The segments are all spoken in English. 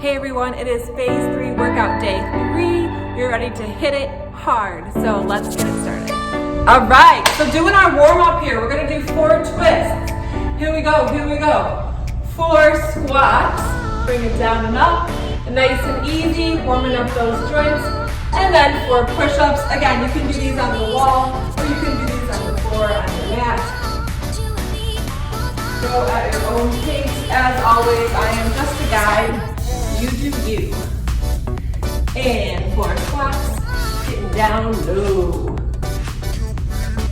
Hey everyone, it is phase 3 workout day 3. You're ready to hit it hard, so let's get it started. All right, so doing our warm up here, we're gonna do 4 twists. Here we go. 4 squats, bring it down and up, nice and easy, warming up those joints. And then 4 push-ups. Again, you can do these on the wall, or you can do these on the floor, on your mat. Go at your own pace. As always, I am just a guide. You do you. And 4 squats, getting down low.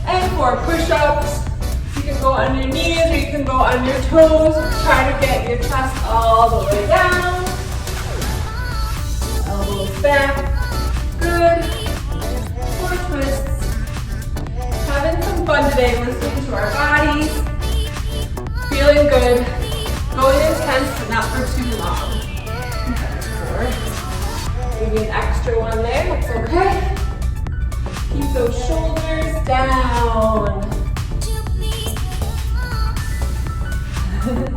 And 4 push-ups. You can go on your knees or you can go on your toes. Try to get your chest all the way down. Elbows back. Good. 4 twists. Having some fun today, listening to our bodies. Feeling good. Going intense, but not for too long. Maybe an extra one there, that's okay. Keep those shoulders down. Good.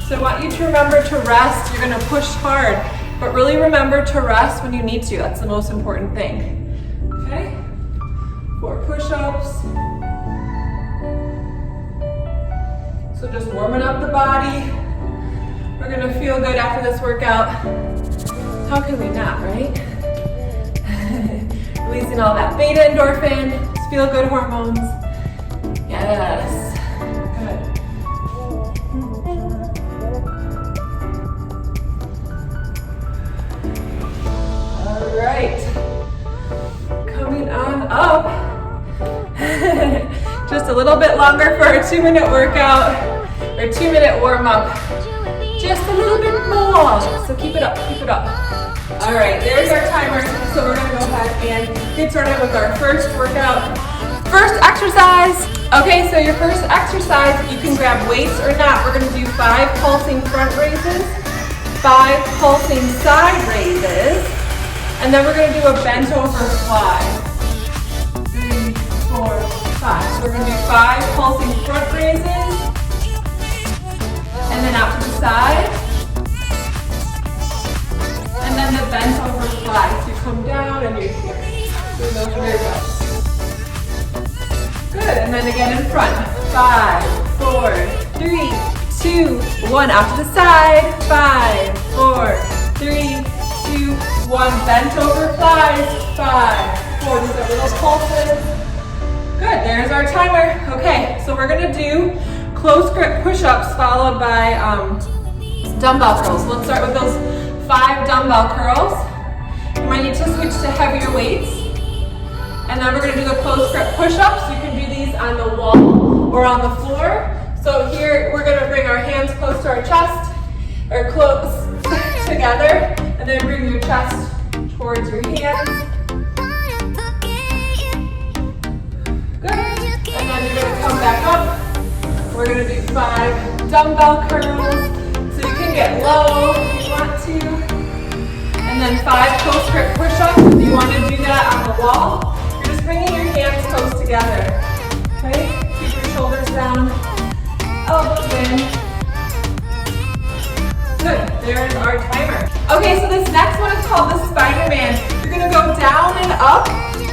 So I want you to remember to rest. You're gonna push hard, but really remember to rest when you need to. That's the most important thing. Okay? 4 push-ups. So just warming up the body. We're gonna feel good after this workout. How can we not, right? Releasing all that beta endorphin, feel good hormones. Yes. Good. All right. Coming on up. Just a little bit longer for our 2-minute workout, or 2-minute warm-up. Just a little bit more. So keep it up, keep it up. All right, there's our timer. So we're gonna go ahead and get started with our first workout. First exercise. Okay, so your first exercise, you can grab weights or not. We're gonna do 5 pulsing front raises, 5 pulsing side raises, and then we're gonna do a bent over fly. 3, 4, 5. So we're gonna do 5 pulsing front raises, and then out to the side, and then the bent over fly. So you come down and you're here. Do those rear belts. Good, and then again in front. 5, 4, 3, 2, 1. Out to the side. 5, 4, 3, 2, 1. Bent over flies. 5, 4. These are little pulses. Good, there's our timer. Okay, so we're gonna do close grip push-ups followed by dumbbell curls. So let's start with those 5 dumbbell curls. You might need to switch to heavier weights. And then we're gonna do the close grip push-ups. You can do these on the wall or on the floor. So here we're gonna bring our hands close to our chest, or close together, and then bring your chest towards your hands. Good. And then you're gonna come back up. We're gonna do 5 dumbbell curls, so you can get low if you want to. And then 5 close grip push-ups. If you want to do that on the wall, you're just bringing your hands close together. Okay? Keep your shoulders down, elbows in. Good, there's our timer. Okay, so this next one is called the Spider-Man. You're gonna go down and up,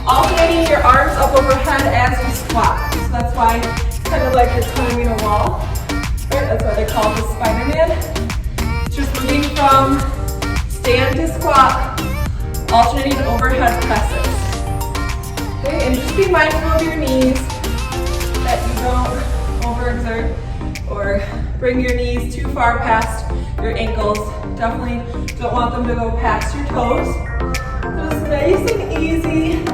alternating your arms up overhead as you squat. So that's why kind of like you're climbing a wall. Right? That's why they call it the Spider-Man. Just moving from stand to squat, alternating overhead presses. Okay, and just be mindful of your knees, that you don't overexert or bring your knees too far past your ankles. Definitely don't want them to go past your toes. Just nice and easy.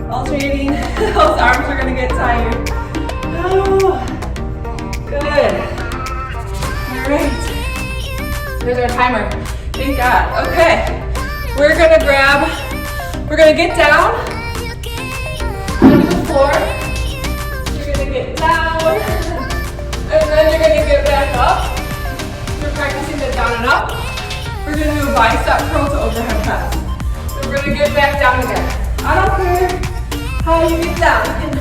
Alternating, those arms are gonna get tired. Oh, good. All right. There's our timer. Thank God. Okay. We're gonna get down onto the floor. You're gonna get down, and then you're gonna get back up. You're practicing the down and up. We're gonna do a bicep curl to overhead press. So we're gonna get back down again. I don't care how you get down. You can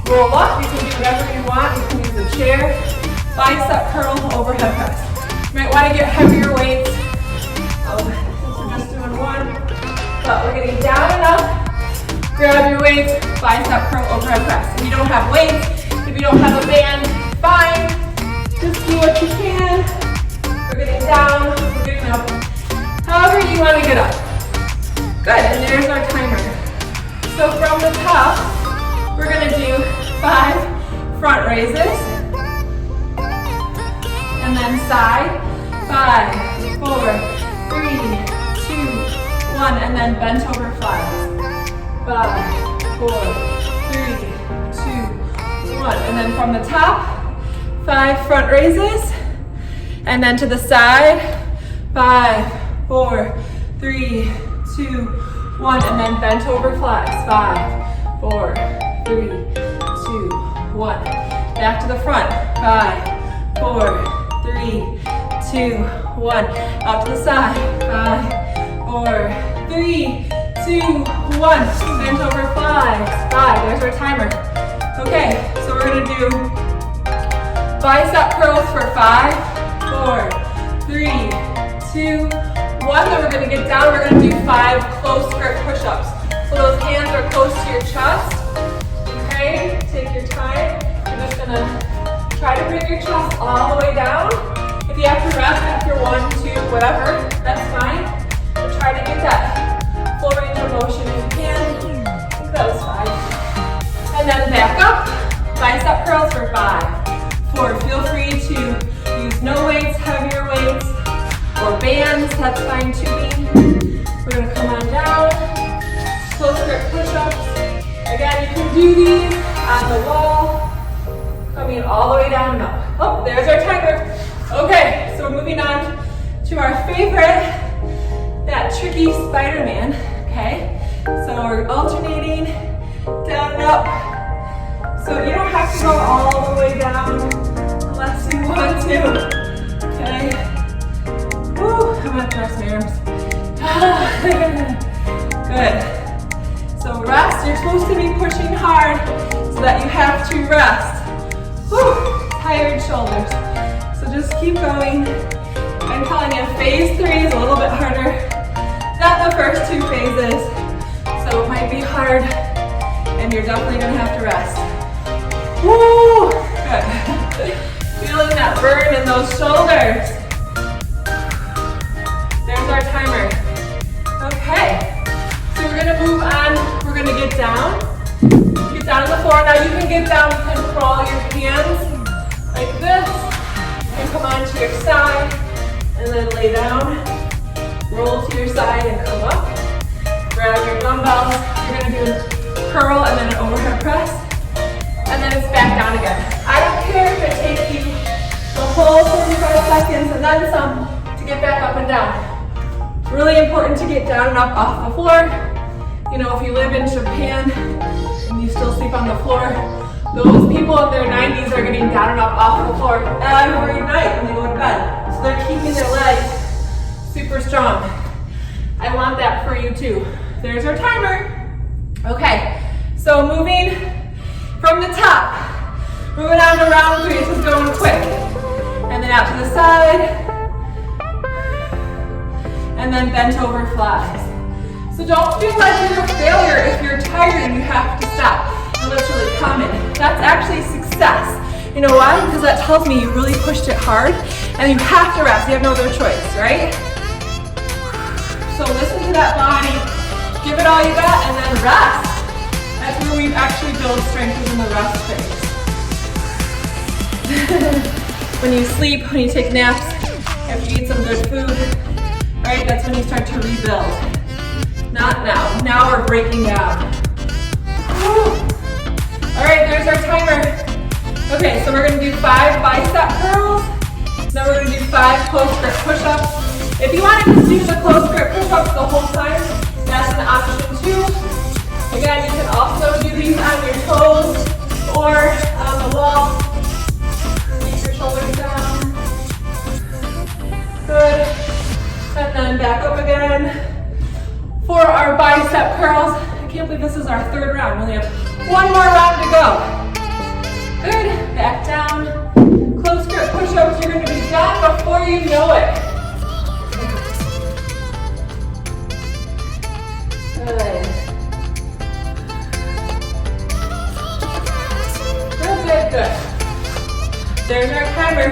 roll up, you can do whatever you want. You can use a chair. bicep curl, overhead press. You might want to get heavier weights. Since we're just doing one, but we're getting down and up. Grab your weights, bicep curl, overhead press. If you don't have weights, if you don't have a band, fine. Just do what you can. We're getting down, we're getting up. However you want to get up. Good, and there's our timer. So from the top, we're going to do 5 front raises. And then side, 5, 4, 3, 2, 1, and then bent over flies. 5, 4, 3, 2, 1. And then from the top, 5 front raises. And then to the side, 5, 4, 3, 2, 1. And then bent over flies. 5, 4, 3, 2, 1. Back to the front. 5, 4, 3, 2, 1. Out to the side. 5, 4, 3, 2, 1. Bent over flies. 5. There's our timer. Okay, so we're gonna do bicep curls for 5, 4, 3, 2, 1. Then we're gonna get down. We're gonna do 5 close grip push-ups. So those hands are close to your chest. Okay, take your time. You're just gonna try to bring your chest all the way down. If you have to rest after 1, 2, whatever, that's fine. But try to get that full range of motion if you can. I think that was 5. And then back up. Bicep curls for 5, 4. Feel free to use no weights, heavier weights, or bands. That's fine too. We're gonna come on down. Close grip push-ups. Again, you can do these on the wall, coming all the way down and up. Oh, there's our timer. Okay, so we're moving on to our favorite, that tricky Spider-Man, okay? So we're alternating down and up. So you don't have to go all the way down unless you want to, okay? Woo, I'm gonna press my arms. Good. So rest, you're supposed to be pushing hard so that you have to rest. Whew, tired shoulders. So just keep going. I'm telling you, phase 3 is a little bit harder than the first 2 phases. So it might be hard and you're definitely gonna have to rest. Woo, good. Feeling that burn in those shoulders. There's our timer. Okay. So we're gonna move on, we're gonna get down. Get down on the floor. Now you can get down, you can crawl your hands like this. And come onto your side, and then lay down. Roll to your side and come up. Grab your dumbbells. You're gonna do a curl and then an overhead press. And then it's back down again. I don't care if it takes you the whole 45 seconds and then some to get back up and down. Really important to get down and up off the floor. You know, if you live in Japan and you still sleep on the floor, those people in their 90s are getting down and up off the floor every night when they go to bed. So they're keeping their legs super strong. I want that for you too. There's our timer. Okay, so moving from the top, moving on to round 3. This is going quick. And then out to the side. And then bent over flies. So don't feel like you're a failure if you're tired and you have to stop. And that's really common. That's actually success. You know why? Because that tells me you really pushed it hard and you have to rest. You have no other choice, right? So listen to that body. Give it all you got and then rest. That's where we actually build strength, is in the rest phase. When you sleep, when you take naps, after you eat some good food, right? That's when you start to rebuild. Not now. Now we're breaking down. Woo. All right, there's our timer. Okay, so we're gonna do 5 bicep curls. Then we're gonna do 5 close grip push-ups. If you want to do the close grip push-ups the whole time, that's an option too. Again, you can also do these on your toes or on the wall. Keep your shoulders down. Good. And then back up again. For our bicep curls, I can't believe this is our 3rd round. We only have 1 more round to go. Good. Back down. Close grip good. There's our timer.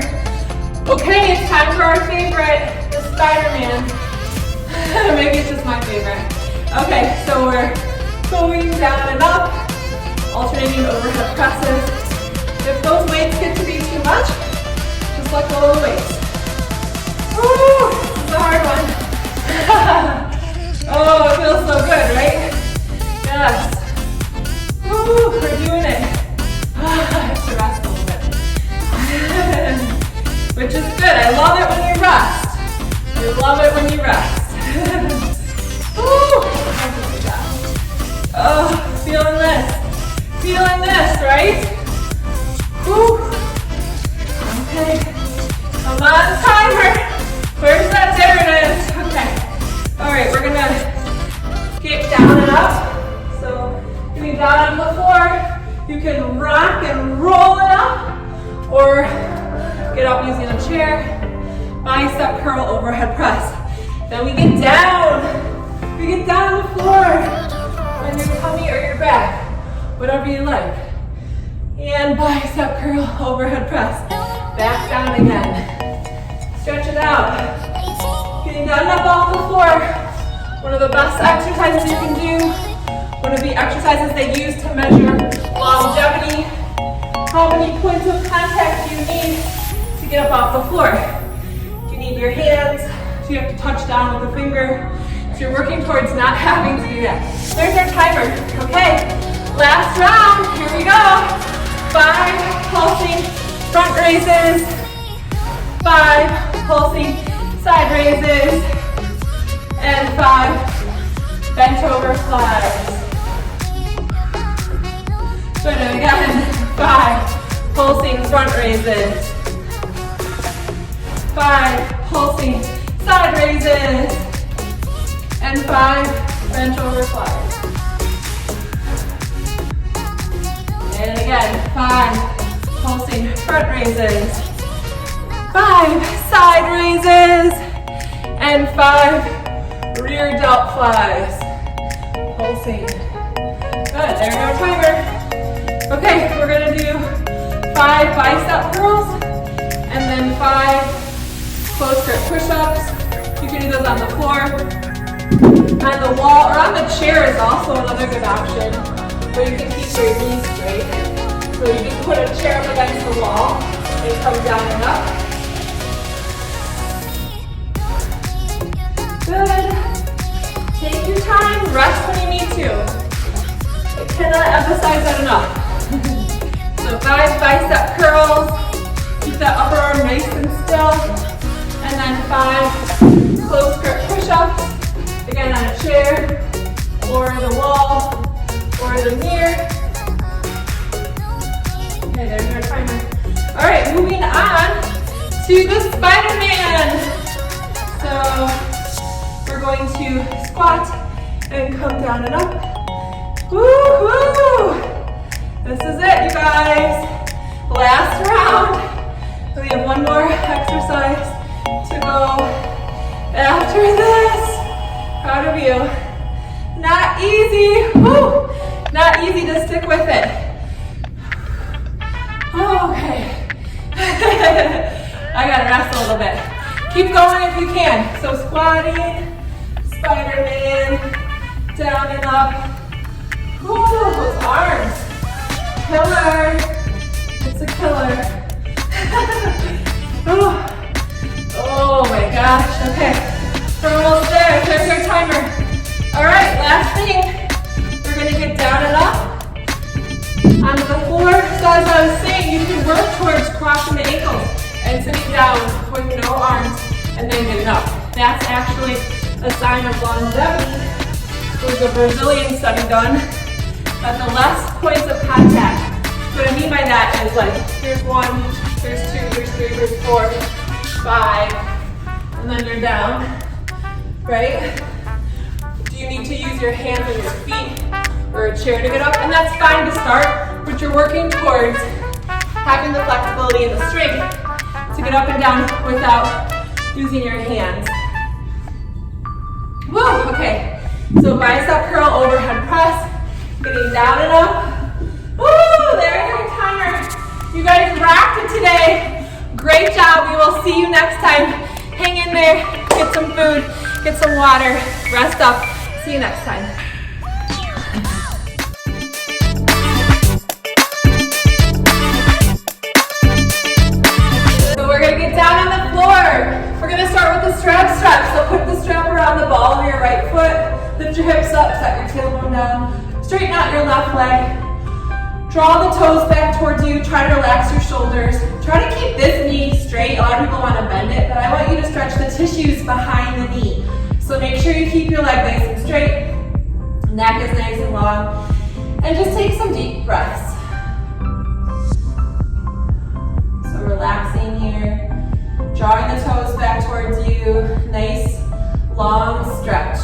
Okay, it's time for our favorite, the Spider-Man. Maybe it's just my favorite. Okay, so we're going down and up, alternating overhead presses. If those weights get to be too much, just let go of the weights. Woo, this is a hard one. Oh, it feels so good, right? Yes. Woo, we're doing it. I have to rest a little bit. Which is good. I love it when you rest. I love it when you rest. Woo, oh, feeling this. Feeling this, right? Woo. Okay. Come on, timer. Where's that? There it is. Okay. All right, we're gonna get down and up. So you can be down on the floor. You can rock and roll it up, or get up using a chair. Bicep curl, overhead press. Then we get down. We get down on the floor on your tummy or your back, whatever you like. And bicep curl, overhead press. Back down again. Stretch it out. Getting down and up off the floor. One of the best exercises you can do. One of the exercises they use to measure longevity. How many points of contact do you need to get up off the floor? Do you need your hands? Do you have to touch down with a finger? So you're working towards not having to do that. There's our timer. Okay, last round. Here we go. 5 pulsing front raises. 5 pulsing side raises. And 5 bent over flies. Good, and again. 5 pulsing front raises. 5 pulsing side raises. And 5 bent over flies. And again, 5 pulsing front raises. 5 side raises. And 5 rear delt flies. Pulsing. Good, there's our timer. Okay, we're gonna do 5 bicep curls and then 5 close grip push-ups. You can do those on the floor, on the wall, or on the chair is also another good option where you can keep your knees straight. So you can put a chair up against the wall and come down and up. Good. Take your time, rest when you need to. I cannot emphasize that enough. So 5 bicep curls, keep that upper arm nice and still, and then 5 close grip push-ups, again on a chair, or the wall, or the mirror. Okay, there's our timer. All right, moving on to the Spider-Man. So we're going to squat and come down and up. Woo-hoo! This is it, you guys. Last round. We have one more exercise to go after this. Proud of you. Not easy. Woo! Not easy to stick with it. Okay. I gotta rest a little bit. Keep going if you can. So squatting, Spider-Man, down and up. Woo, those arms. Killer. It's a killer. Oh my gosh. Okay. We're almost there. There's your timer. Alright, last thing. We're going to get down and up onto the floor. So as I was saying, you can work towards crossing the ankles and sitting down with no arms and then getting up. That's actually a sign of longevity. There was a Brazilian study done. That the less points of contact. What I mean by that is like, here's 1, here's 2, here's 3, here's 4, 5, and then you're down, right? Do you need to use your hands and your feet or a chair to get up? And that's fine to start, but you're working towards having the flexibility and the strength to get up and down without using your hands. Woo, okay. So bicep curl, overhead press. Getting down and up. Woo! There's your timer. Great job. We will see you next time. Hang in there, get some food, get some water, rest up. See you next time. So we're gonna get down on the floor. We're gonna start with the strap stretch. So put the strap around the ball of your right foot, lift your hips up, set your tailbone down, straighten out your left leg. Draw the toes back towards you, try to relax your shoulders. Try to keep this knee straight. A lot of people want to bend it, but I want you to stretch the tissues behind the knee. So make sure you keep your leg nice and straight, neck is nice and long, and just take some deep breaths. So relaxing here, drawing the toes back towards you, nice long stretch,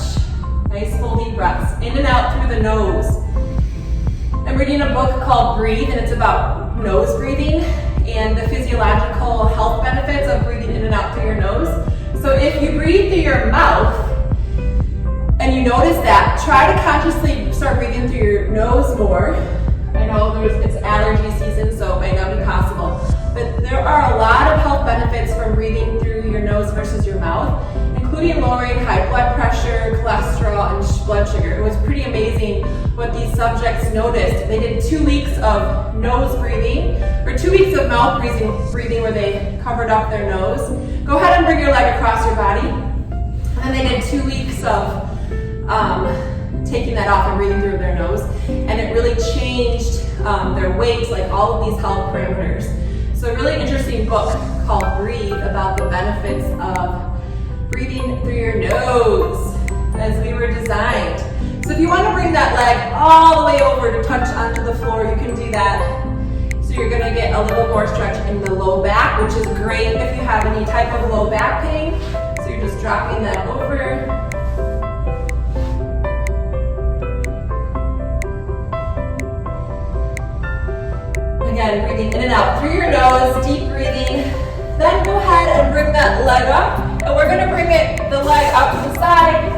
nice full deep breaths, in and out through the nose. I'm reading a book called Breathe, and it's about nose breathing and the physiological health benefits of breathing in and out through your nose. So if you breathe through your mouth and you notice that, try to consciously start breathing through your nose more. I know it's allergy season, so it might not be possible, but there are a lot of health benefits from breathing through your nose versus your mouth, including lowering high blood pressure, cholesterol, and blood sugar. It was pretty amazing what these subjects noticed. They did 2 weeks of nose breathing, or 2 weeks of mouth breathing where they covered up their nose. Go ahead and bring your leg across your body. And they did 2 weeks of taking that off and breathing through their nose. And it really changed their weight, like all of these health parameters. So a really interesting book called Breathe about the benefits of breathing through your nose as we were designed. So if you want to bring that leg all the way over to touch onto the floor, you can do that. So you're going to get a little more stretch in the low back, which is great if you have any type of low back pain. So you're just dropping that over. Again, breathing in and out through your nose, deep breathing. Then go ahead and bring that leg up. And we're going to bring the leg up to the side.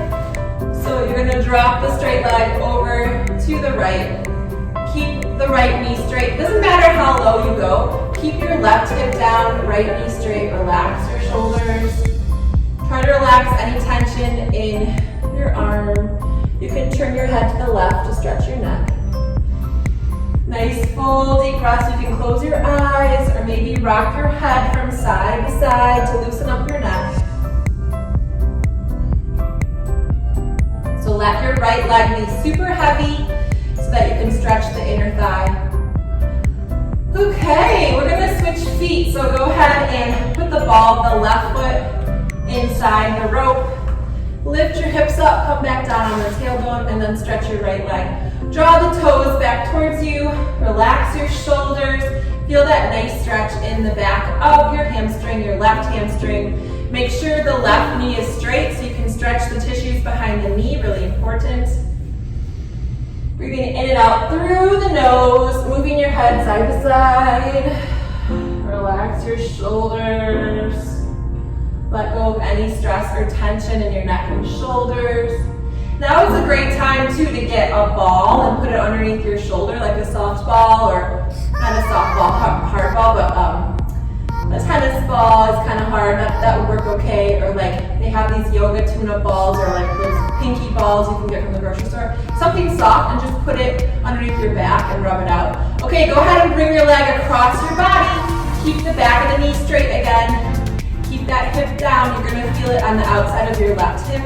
So you're going to drop the straight leg over to the right. Keep the right knee straight. Doesn't matter how low you go. Keep your left hip down, right knee straight. Relax your shoulders. Try to relax any tension in your arm. You can turn your head to the left to stretch your neck. Nice full deep breaths. You can close your eyes or maybe rock your head from side to side to loosen up your neck. So let your right leg be super heavy so that you can stretch the inner thigh. Okay, we're gonna switch feet. So go ahead and put the ball of the left foot inside the rope. Lift your hips up, come back down on the tailbone, and then stretch your right leg. Draw the toes back towards you, relax your shoulders. Feel that nice stretch in the back of your hamstring, your left hamstring. Make sure the left knee is straight so you can stretch the tissues behind the knee, really important. Breathing in and out through the nose, moving your head side to side. Relax your shoulders. Let go of any stress or tension in your neck and shoulders. Now is a great time too to get a ball and put it underneath your shoulder like a softball, or not a softball, hard ball, but a tennis ball is kind of hard. That would work okay. Or like they have these yoga tune-up balls, or like those pinky balls you can get from the grocery store. Something soft, and just put it underneath your back and rub it out. Okay, go ahead and bring your leg across your body. Keep the back of the knee straight again. Keep that hip down. You're going to feel it on the outside of your left hip.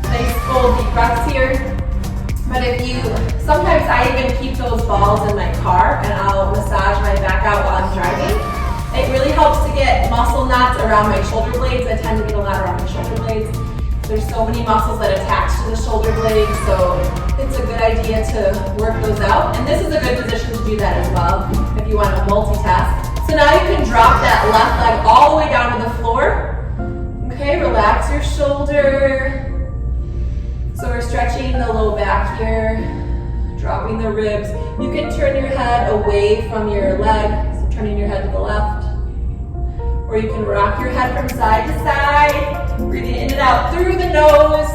Nice full deep breaths here. But sometimes I even keep those balls in my car and I'll massage my back out while I'm driving. It really helps to get muscle knots around my shoulder blades. I tend to get a lot around my shoulder blades. There's so many muscles that attach to the shoulder blades, so it's a good idea to work those out. And this is a good position to do that as well if you want to multitask. So now you can drop that left leg all the way down to the floor. Okay, relax your shoulder. So we're stretching the low back here, dropping the ribs. You can turn your head away from your leg, so turning your head to the left. Or you can rock your head from side to side, breathing in and out through the nose.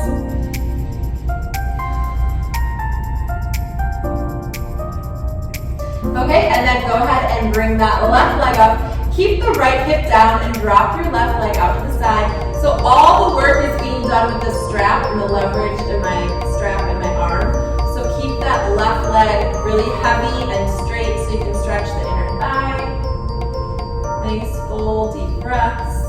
Okay, and then go ahead and bring that left leg up Keep the right hip down and drop your left leg out to the side. So all the work is being done with the strap and the leverage in my strap and my arm. So keep that left leg really heavy and straight so you can stretch the inner thigh. Nice full deep breaths.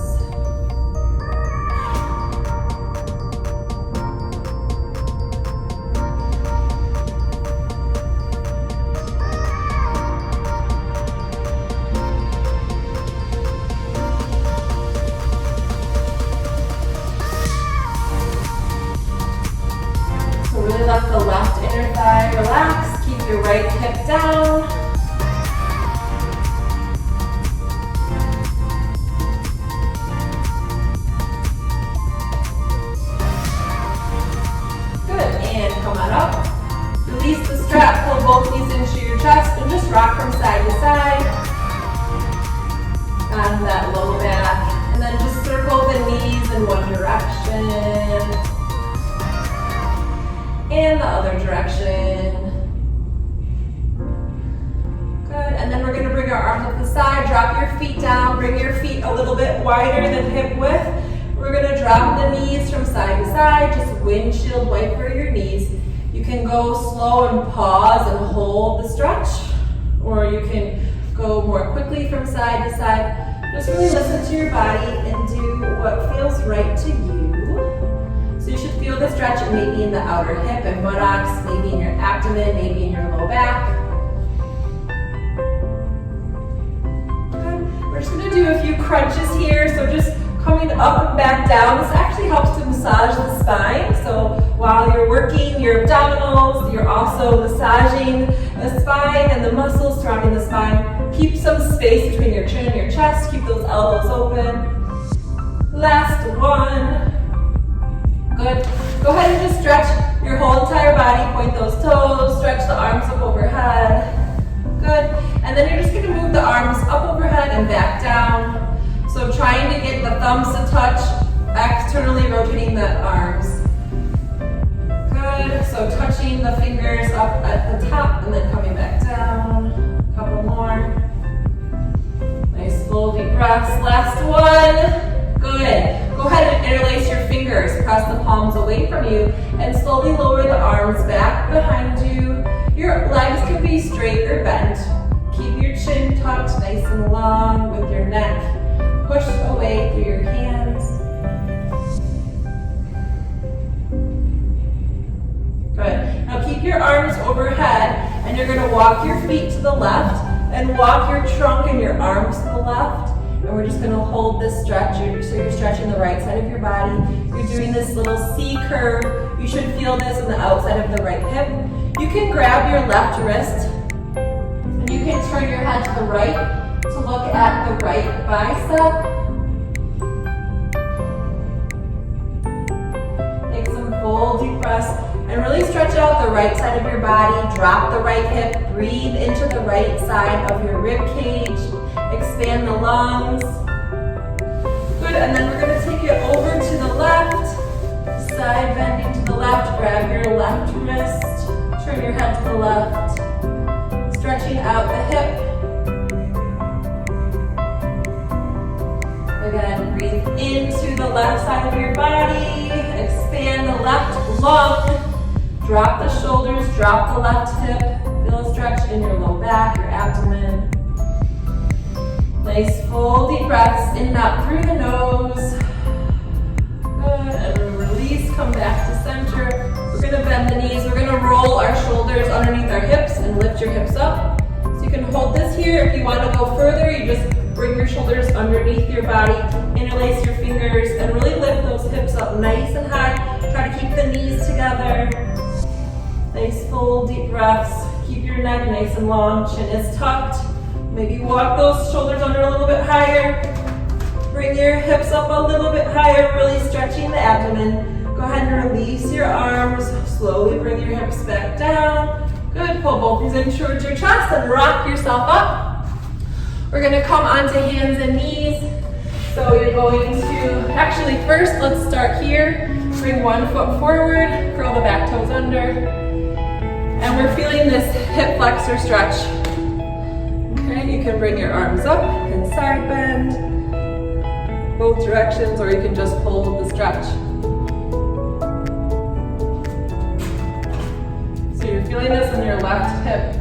Let the left inner thigh relax. Keep your right hip down. Good, and come on up. Release the strap, pull both knees into your chest, and just rock from side to side on that low back. And then just circle the knees in one direction. And the other direction. Good, and then we're gonna bring our arms up the side, drop your feet down, bring your feet a little bit wider than hip width. We're gonna drop the knees from side to side, just windshield wiper your knees. You can go slow and pause and hold the stretch, or you can go more quickly from side to side. Just really listen to your body and do what feels right to you. So you should feel the stretch maybe in the outer hip and buttocks, maybe in your abdomen, maybe in your low back. Good. We're just going to do a few crunches here. So just coming up and back down. This actually helps to massage the spine. So while you're working your abdominals, you're also massaging the spine and the muscles surrounding the spine. Keep some space between your chin and your chest. Keep those elbows open. Last one. Good. Go ahead and just stretch your whole entire body. Point those toes. Stretch the arms up overhead. Good. And then you're just going to move the arms up overhead and back down. So trying to get the thumbs to touch, externally rotating the arms. Good. So touching the fingers up at the top and then coming back down. A couple more. Nice full deep breaths. Last one. Good. Go ahead and interlace your fingers. Press the palms away from you and slowly lower the arms back behind you. Your legs can be straight or bent. Keep your chin tucked nice and long with your neck pushed away through your hands. Good. Now keep your arms overhead and you're going to walk your feet to the left and walk your trunk and your arms to the left. And we're just going to hold this stretch. So you're stretching the right side of your body. You're doing this little C curve. You should feel this on the outside of the right hip. You can grab your left wrist and you can turn your head to the right to look at the right bicep. Take some full deep breaths and really stretch out the right side of your body. Drop the right hip. Breathe into the right side of your rib cage. Expand the lungs. Good, and then we're going to take it over to the left. Side bending to the left. Grab your left wrist. Turn your head to the left. Stretching out the hip. Again, breathe into the left side of your body. Expand the left lung. Drop the shoulders. Drop the left hip. Feel a stretch in your low back, your abdomen. Nice full deep breaths in and out through the nose. Good, and release, come back to center. We're gonna bend the knees. We're gonna roll our shoulders underneath our hips and lift your hips up. So you can hold this here. If you wanna go further, you just bring your shoulders underneath your body, interlace your fingers, and really lift those hips up nice and high. Try to keep the knees together. Nice full deep breaths. Keep your neck nice and long, chin is tucked. Maybe walk those shoulders under a little bit higher. Bring your hips up a little bit higher, really stretching the abdomen. Go ahead and release your arms. Slowly bring your hips back down. Good, pull both knees in towards your chest and rock yourself up. We're gonna come onto hands and knees. So you're going to, actually first let's start here. Bring one foot forward, curl the back toes under. And we're feeling this hip flexor stretch. Okay, you can bring your arms up and side bend, both directions, or you can just hold the stretch. So you're feeling this in your left hip.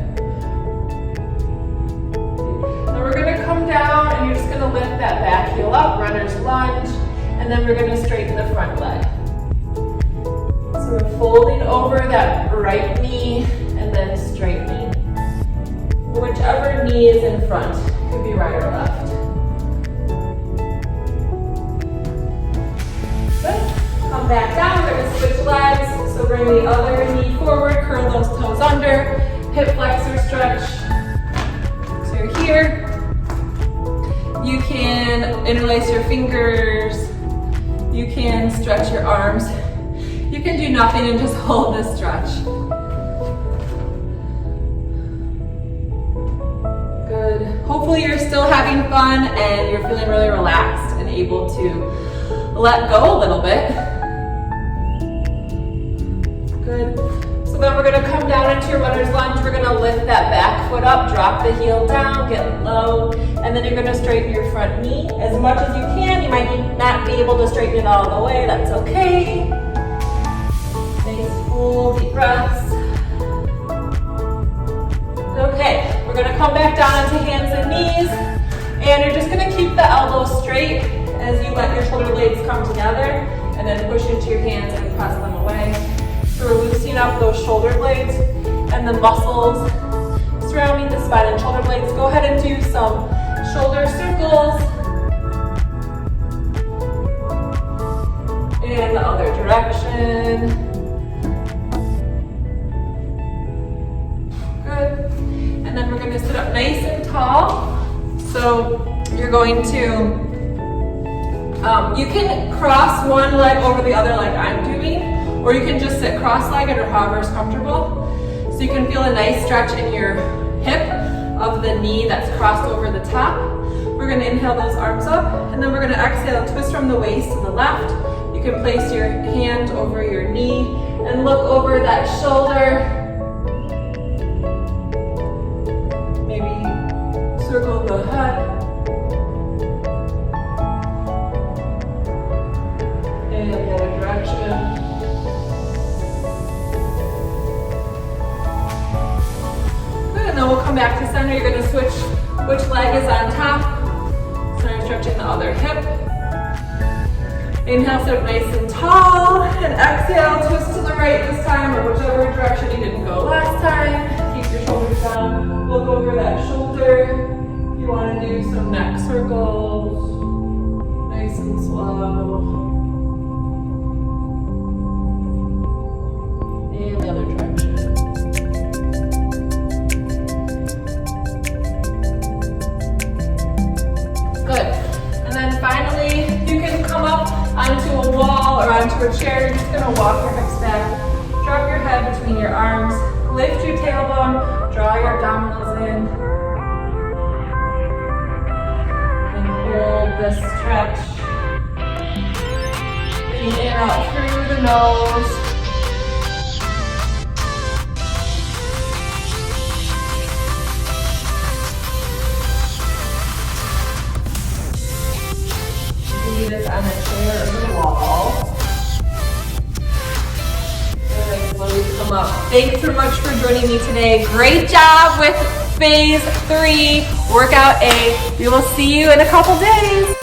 Then we're gonna come down and you're just gonna lift that back heel up, runner's lunge, and then we're gonna straighten the front leg. So we're folding over that right knee and then straightening. Whichever knee is in front, could be right or left. Good. Come back down, we're gonna switch legs. So bring the other knee forward, curl those toes under, hip flexor stretch. So you're here. You can interlace your fingers. You can stretch your arms. You can do nothing and just hold this stretch. Good. Hopefully you're still having fun and you're feeling really relaxed and able to let go a little bit. Good. So then we're gonna come down into your runner's lunge. We're gonna lift that back foot up, drop the heel down, get low, and then you're gonna straighten your front knee as much as you can. You might not be able to straighten it all the way, that's okay. Nice full deep breaths. Okay, we're gonna come back down into hands and knees, and you're just gonna keep the elbows straight as you let your shoulder blades come together, and then push into your hands and press them away. So we're loosening up those shoulder blades and the muscles surrounding the spine and shoulder blades. Go ahead and do some shoulder circles. And the other direction. Good. And then we're going to sit up nice and tall. So you're going to, you can cross one leg over the other like I'm doing, or you can just sit cross-legged or however is comfortable. So you can feel a nice stretch in your hip of the knee that's crossed over the top. We're going to inhale those arms up, and then we're going to exhale, twist from the waist to the left. You can place your hand over your knee and look over that shoulder. Maybe circle the head. And the other direction. And then we'll come back to center. You're going to switch which leg is on top. So you're stretching the other hip. Inhale, sit up nice and tall. And exhale, twist to the right this time, or whichever direction you didn't go last time. Keep your shoulders down. Look over that shoulder. You want to do some neck circles. Nice and slow. And the other direction. Good. And then finally, you can come up onto a wall or onto a chair. You're just going to walk your hips back. Drop your head between your arms. Lift your tailbone. Draw your abdominals in. And hold this stretch. Breathing in out through the nose. This on a chair or the wall. And then slowly come up. Thanks so much for joining me today. Great job with phase 3, workout A. We will see you in a couple days.